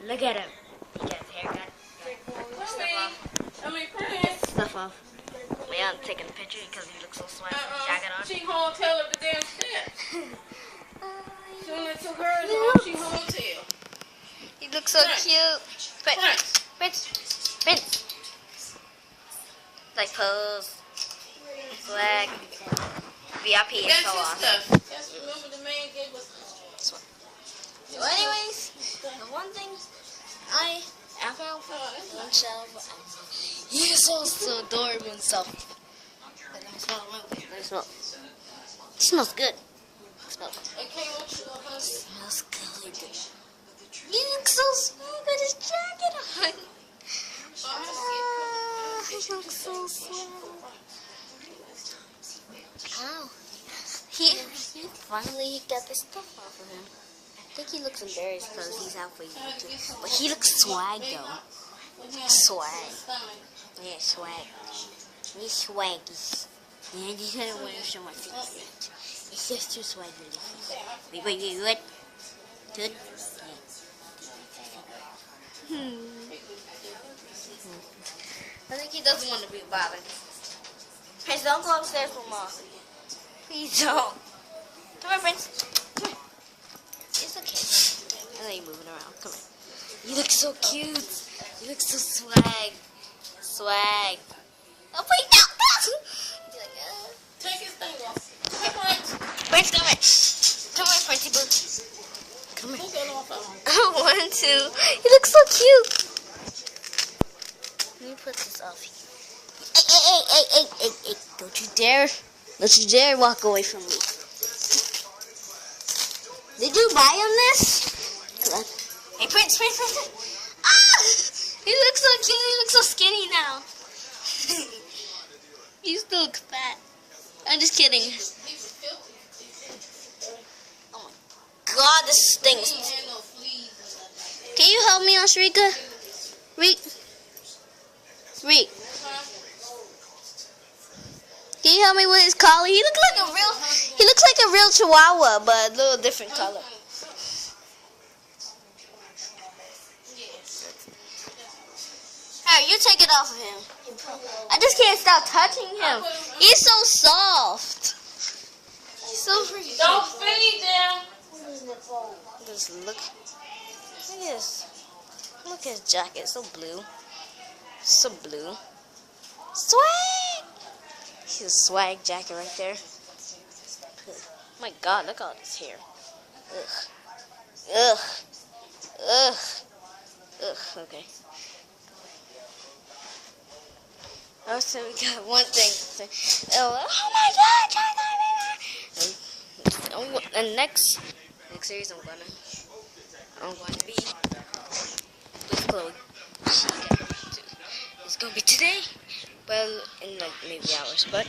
Look at him. He got his haircut. Stuff off. Yeah, I'm taking a picture because he looks so swag. Jacket on. She won't tell her the damn steps. She only took hers He off. She won't tell. He looks so cute. Prince. Like pose. Swag. VIP is That's so your awesome. stuff. Just remember the man gave us. So anyways, the one thing I found on shelf, he is so adorable and stuff. Let me smell it. Let me smell it. It smells good. It smells good. Okay, what you want, honey? Smells good. He looks so sweet with his jacket on. He looks so sweet. Ow. He finally got the stuff off of him. I think he looks embarrassed because he's out for YouTube. But he looks swag though. Swag. Yeah, swag. He's swaggy. Yeah, he's gonna wear so much. It's just too swaggy. Wait, what? Good? I think he doesn't want to be bothered. Prince, don't go upstairs for Mom. Please don't. Come here, Prince. Come here. It's okay. I know you're moving around. Come here. You look so cute. You look so swag. Swag. Oh, wait, no. You're like, Take his thing off. Prince, come here. Come here, Princey Boo. Come here. Take it off of him. I want to. You look so cute. Let me put this off here. Hey. Don't you dare walk away from me. Did you buy him this? Come on. Hey, Prince. Ah! He looks so cute. He looks so skinny now. You still look fat. I'm just kidding. Oh my God, this stinks. Can you help me on Shrika? Reek. Can you help me with his collar? He looks like a real Chihuahua, but a little different color. Hey, you take it off of him. I just can't stop touching him. He's so soft. He's so freaking Don't feed them. Just look at this. Look at his jacket. So blue. So blue. Swag! He's a swag jacket right there. Oh my God, look at all this hair. Ugh. Okay. Oh, so we got one thing. Oh my God! And next series, I'm gonna be with Chloe. It's gonna be today. Well, in like maybe hours, but.